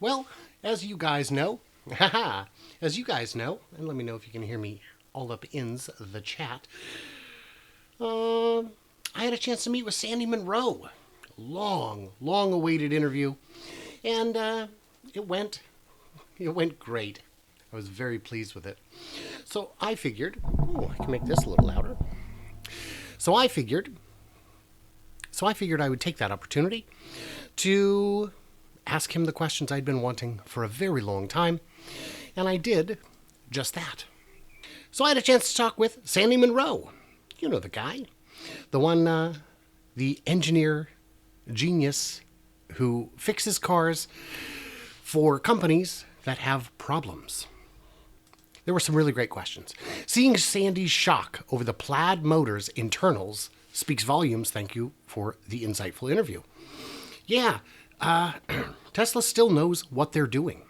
Well, as you guys know, and let me know if you can hear me all up in the chat, I had a chance to meet with Sandy Munro. Long awaited interview, and it went great. I was very pleased with it. So I figured, I can make this a little louder. So I figured I would take that opportunity to ask him the questions I'd been wanting for a very long time, and I did just that. So I had a chance to talk with Sandy Munro. You know the guy. The one, the engineer genius who fixes cars for companies that have problems. There were some really great questions. Seeing Sandy's shock over the Plaid Motors internals speaks volumes. Thank you for the insightful interview. Yeah, Tesla still knows what they're doing.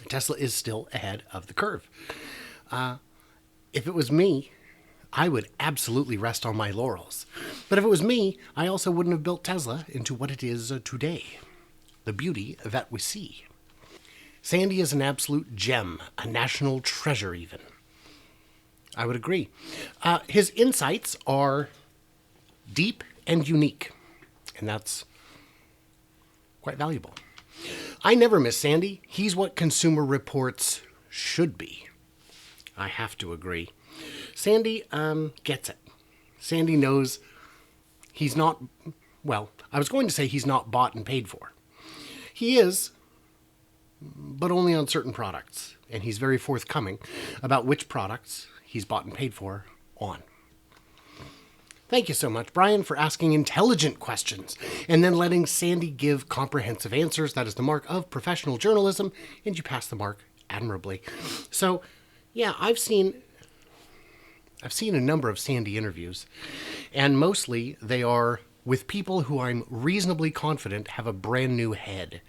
Tesla is still ahead of the curve. If it was me, I would absolutely rest on my laurels. But if it was me, I also wouldn't have built Tesla into what it is today. The beauty that we see. Sandy is an absolute gem, a national treasure even. I would agree. His insights are deep and unique, and that's quite valuable. I never miss Sandy. He's what Consumer Reports should be. I have to agree. Sandy gets it. Sandy knows he's not, well, I was going to say he's not bought and paid for. He is, but only on certain products. And he's very forthcoming about which products he's bought and paid for on. Thank you so much, Brian, for asking intelligent questions and then letting Sandy give comprehensive answers. That is the mark of professional journalism, and you pass the mark admirably. So, yeah, I've seen a number of Sandy interviews, and mostly they are with people who I'm reasonably confident have a brand new head,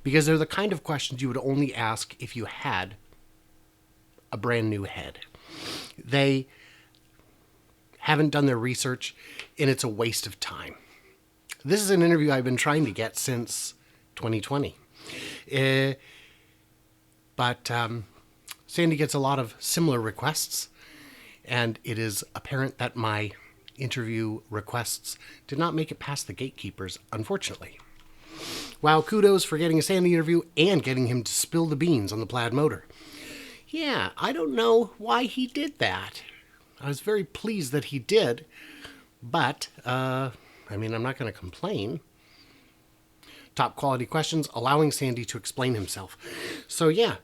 because they're the kind of questions you would only ask if you had a brand new head. They haven't done their research, and it's a waste of time. This is an interview I've been trying to get since 2020. But Sandy gets a lot of similar requests, and it is apparent that my interview requests did not make it past the gatekeepers, unfortunately. Wow, kudos for getting a Sandy interview and getting him to spill the beans on the Plaid motor. Yeah, I don't know why he did that. I was very pleased that he did, but, I'm not going to complain. Top quality questions, allowing Sandy to explain himself. So yeah,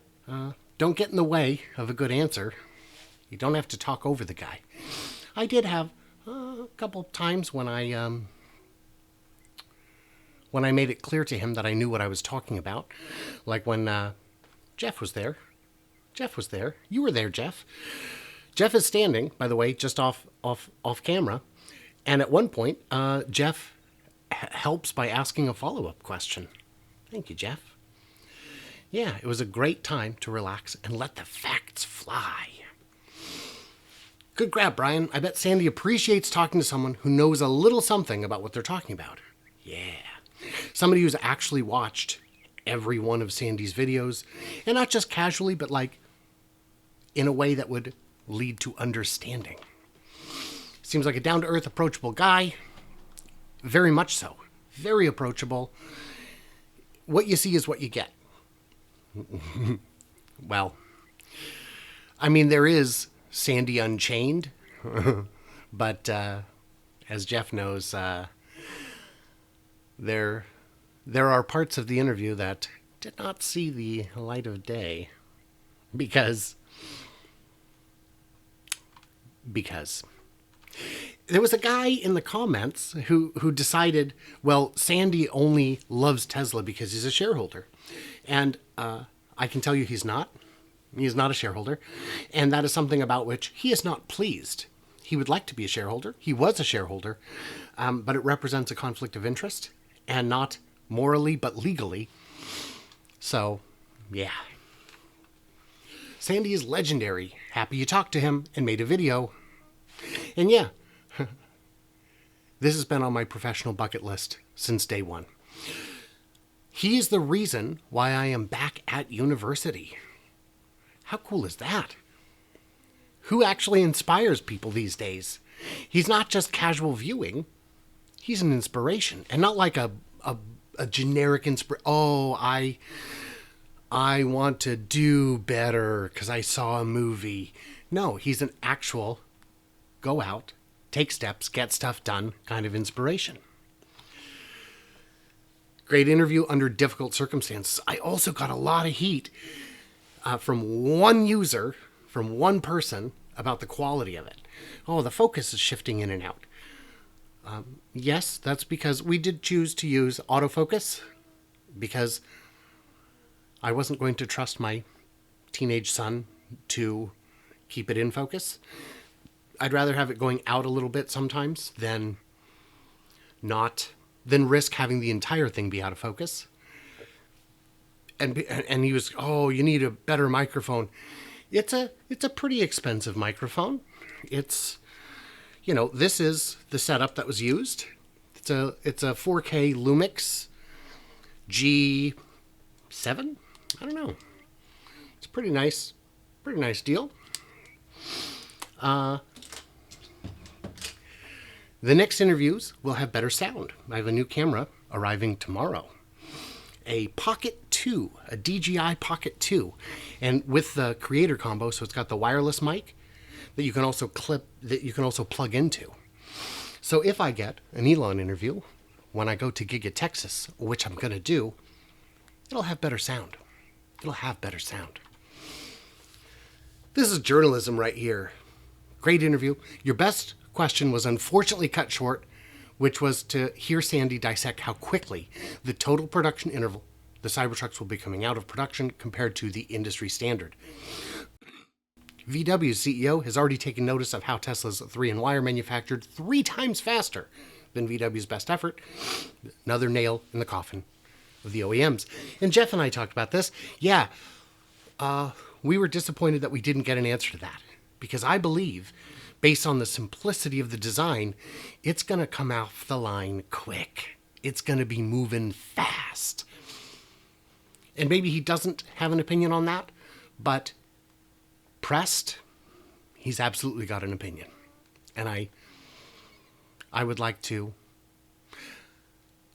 don't get in the way of a good answer. You don't have to talk over the guy. I did have a couple times when I made it clear to him that I knew what I was talking about. Like when Jeff was there. Jeff was there. You were there, Jeff. Jeff is standing, by the way, just off camera. And at one point, Jeff helps by asking a follow-up question. Thank you, Jeff. Yeah, it was a great time to relax and let the facts fly. Good grab, Brian. I bet Sandy appreciates talking to someone who knows a little something about what they're talking about. Yeah. Somebody who's actually watched every one of Sandy's videos, and not just casually, but like in a way that would lead to understanding. Seems like a down-to-earth, approachable guy. Very much so. Very approachable. What you see is what you get. Well, there is Sandy Unchained, but as Jeff knows, there are parts of the interview that did not see the light of day because there was a guy in the comments who decided, well, Sandy only loves Tesla because he's a shareholder. And I can tell you he's not. He is not a shareholder. And that is something about which he is not pleased. He would like to be a shareholder. He was a shareholder. But it represents a conflict of interest. And not morally, but legally. So, yeah. Sandy is legendary. Happy you talked to him and made a video. And yeah, this has been on my professional bucket list since day one. He is the reason why I am back at university. How cool is that? Who actually inspires people these days? He's not just casual viewing. He's an inspiration, and not like a generic inspiration. Oh, I want to do better because I saw a movie. No, he's an actual go out, take steps, get stuff done kind of inspiration. Great interview under difficult circumstances. I also got a lot of heat from one user, from one person, about the quality of it. Oh, the focus is shifting in and out. Yes, that's because we did choose to use autofocus because I wasn't going to trust my teenage son to keep it in focus. I'd rather have it going out a little bit sometimes than risk having the entire thing be out of focus. And he was, oh, you need a better microphone. It's a pretty expensive microphone. It's, this is the setup that was used. It's a 4K Lumix G7. I don't know. It's pretty nice deal. The next interviews will have better sound. I have a new camera arriving tomorrow. A Pocket 2, a DJI Pocket 2. And with the creator combo, so it's got the wireless mic that you can also plug into. So if I get an Elon interview when I go to Giga Texas, which I'm going to do, it'll have better sound. This is journalism right here. Great interview. Your best question was unfortunately cut short, which was to hear Sandy dissect how quickly the total production interval the Cybertrucks will be coming out of production compared to the industry standard. VW's CEO has already taken notice of how Tesla's 3-in-1 are manufactured 3 times faster than VW's best effort. Another nail in the coffin of the OEMs. And Jeff and I talked about this. Yeah, we were disappointed that we didn't get an answer to that, because I believe, based on the simplicity of the design, it's going to come off the line quick. It's going to be moving fast. And maybe he doesn't have an opinion on that, but pressed, he's absolutely got an opinion. And I would like to...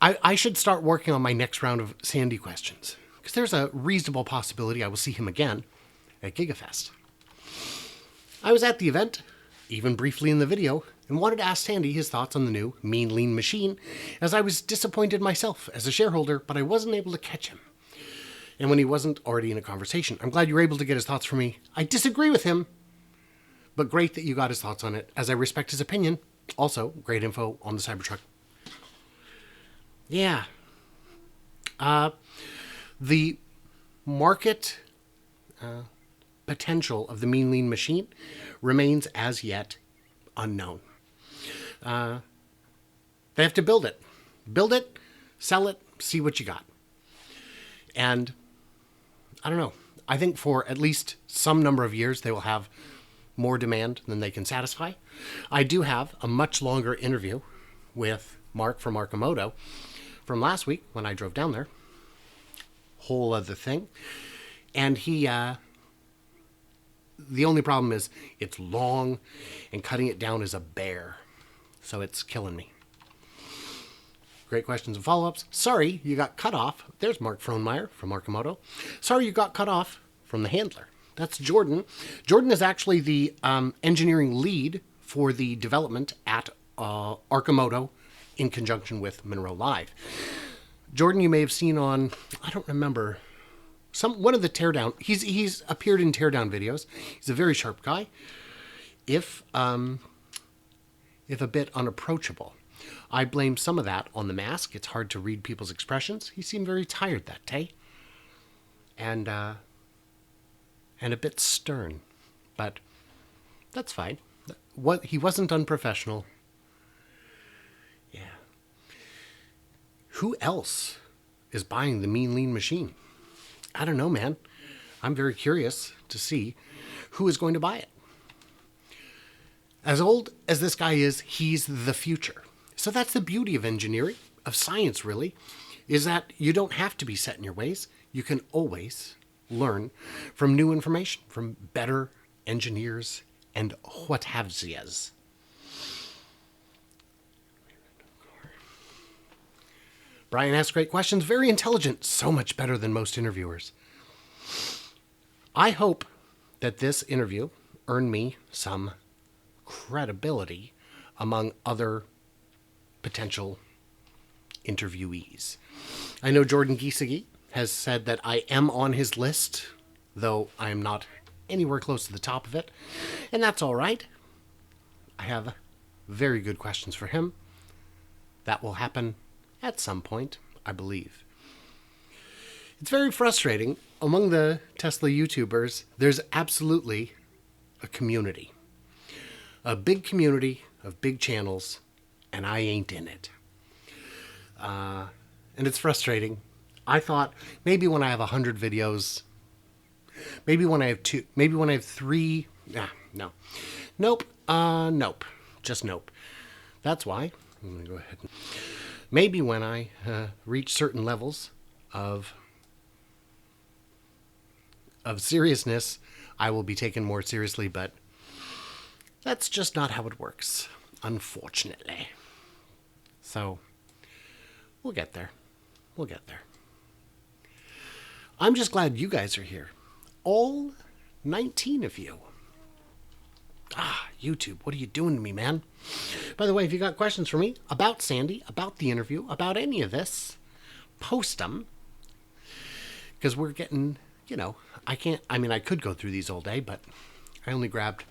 I should start working on my next round of Sandy questions, because there's a reasonable possibility I will see him again at GigaFest. I was at the event, even briefly in the video, and wanted to ask Sandy his thoughts on the new Mean Lean machine, as I was disappointed myself as a shareholder, but I wasn't able to catch him. And when he wasn't already in a conversation, I'm glad you were able to get his thoughts from me. I disagree with him, but great that you got his thoughts on it, as I respect his opinion. Also, great info on the Cybertruck. Yeah. The market potential of the Mean Lean machine remains as yet unknown. They have to build it. Build it, sell it, see what you got. And I don't know. I think for at least some number of years, they will have more demand than they can satisfy. I do have a much longer interview with Mark from Arcimoto from last week when I drove down there. Whole other thing. And he, the only problem is it's long and cutting it down is a bear. So it's killing me. Great questions and follow-ups. Sorry you got cut off. There's Mark Frohnmeyer from Arcimoto. Sorry you got cut off from the handler. That's Jordan. Jordan is actually the engineering lead for the development at Arcimoto in conjunction with Munro Live. Jordan, you may have seen on, I don't remember, one of the teardown. He's appeared in teardown videos. He's a very sharp guy. If a bit unapproachable. I blame some of that on the mask. It's hard to read people's expressions. He seemed very tired that day. And a bit stern. But that's fine. He wasn't unprofessional. Yeah. Who else is buying the Mean Lean machine? I don't know, man. I'm very curious to see who is going to buy it. As old as this guy is, he's the future. So that's the beauty of engineering, of science really, is that you don't have to be set in your ways. You can always learn from new information, from better engineers and what have yous. Brian asks great questions, very intelligent, so much better than most interviewers. I hope that this interview earned me some credibility among other potential interviewees. I know Jordan Giesecke has said that I am on his list, though I am not anywhere close to the top of it, and that's all right. I have very good questions for him. That will happen at some point, I believe. It's very frustrating. Among the Tesla YouTubers, there's absolutely a community. A big community of big channels, and I ain't in it. And it's frustrating. I thought maybe when I have 100 videos, maybe when I have 2, maybe when I have 3, no. Nope, just nope. That's why, I'm going to go ahead. Maybe when I reach certain levels of seriousness, I will be taken more seriously, but that's just not how it works, unfortunately. So, we'll get there. We'll get there. I'm just glad you guys are here. All 19 of you. YouTube, what are you doing to me, man? By the way, if you got questions for me about Sandy, about the interview, about any of this, post them. Because we're getting, I could go through these all day, but I only grabbed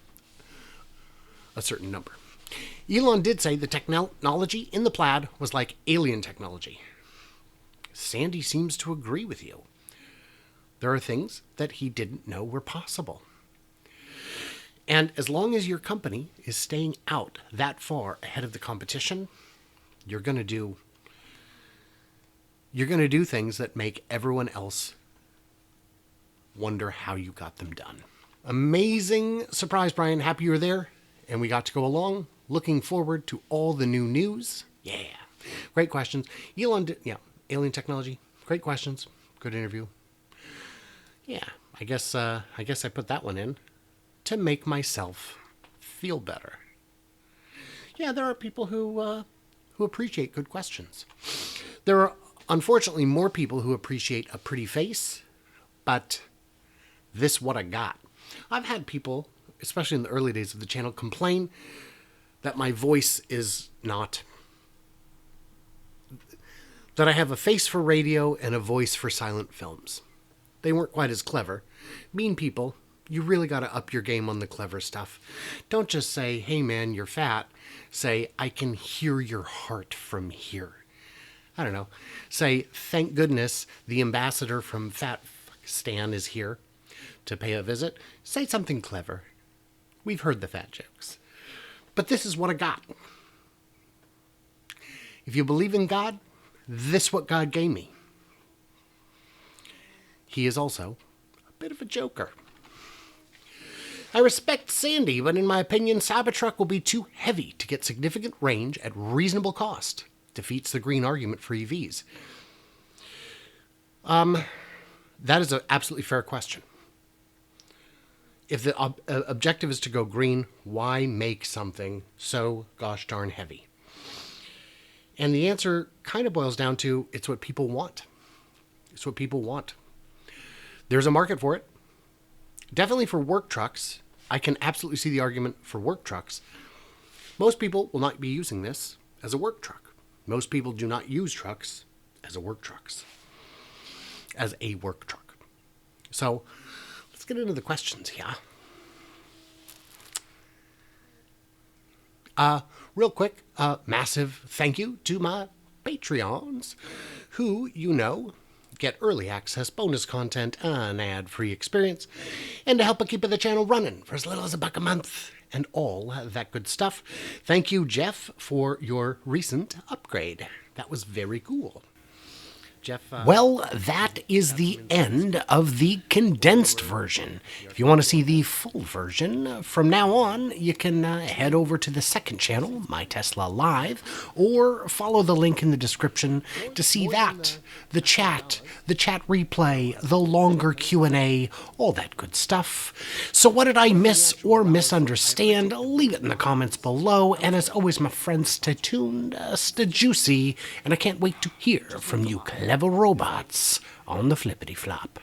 a certain number. Elon did say the technology in the Plaid was like alien technology. Sandy seems to agree with you. There are things that he didn't know were possible. And as long as your company is staying out that far ahead of the competition, you're going to do things that make everyone else wonder how you got them done. Amazing surprise, Brian. Happy you were there and we got to go along. Looking forward to all the new news. Yeah. Great questions. Elon, alien technology. Great questions. Good interview. Yeah, I guess I put that one in to make myself feel better. Yeah, there are people who appreciate good questions. There are unfortunately more people who appreciate a pretty face, but this what I got. I've had people, especially in the early days of the channel, complain that my voice is not, that I have a face for radio and a voice for silent films. They weren't quite as clever. Mean people, you really got to up your game on the clever stuff. Don't just say, hey man, you're fat. Say, I can hear your heart from here. I don't know. Say, thank goodness the ambassador from Fat Stan is here to pay a visit. Say something clever. We've heard the fat jokes. But this is what I got. If you believe in God, this is what God gave me. He is also a bit of a joker. I respect Sandy, but in my opinion, Cybertruck will be too heavy to get significant range at reasonable cost. Defeats the green argument for EVs. That is an absolutely fair question. If the objective is to go green, why make something so gosh darn heavy? And the answer kind of boils down to, it's what people want. It's what people want. There's a market for it. Definitely for work trucks. I can absolutely see the argument for work trucks. Most people will not be using this as a work truck. Most people do not use trucks as a work trucks. As a work truck. So, let's get into the questions here. Real quick, massive thank you to my Patreons, who, get early access, bonus content, an ad-free experience, and to help keep the channel running for as little as $1 a month, and all that good stuff. Thank you, Jeff, for your recent upgrade. That was very cool. Well, that is the end of the condensed version. If you want to see the full version, from now on, you can head over to the second channel, My Tesla Live, or follow the link in the description to see that, the chat replay, the longer Q&A, all that good stuff. So what did I miss or misunderstand? Leave it in the comments below. And as always, my friends, stay tuned, stay juicy, and I can't wait to hear from you clever robots on the flippity flop.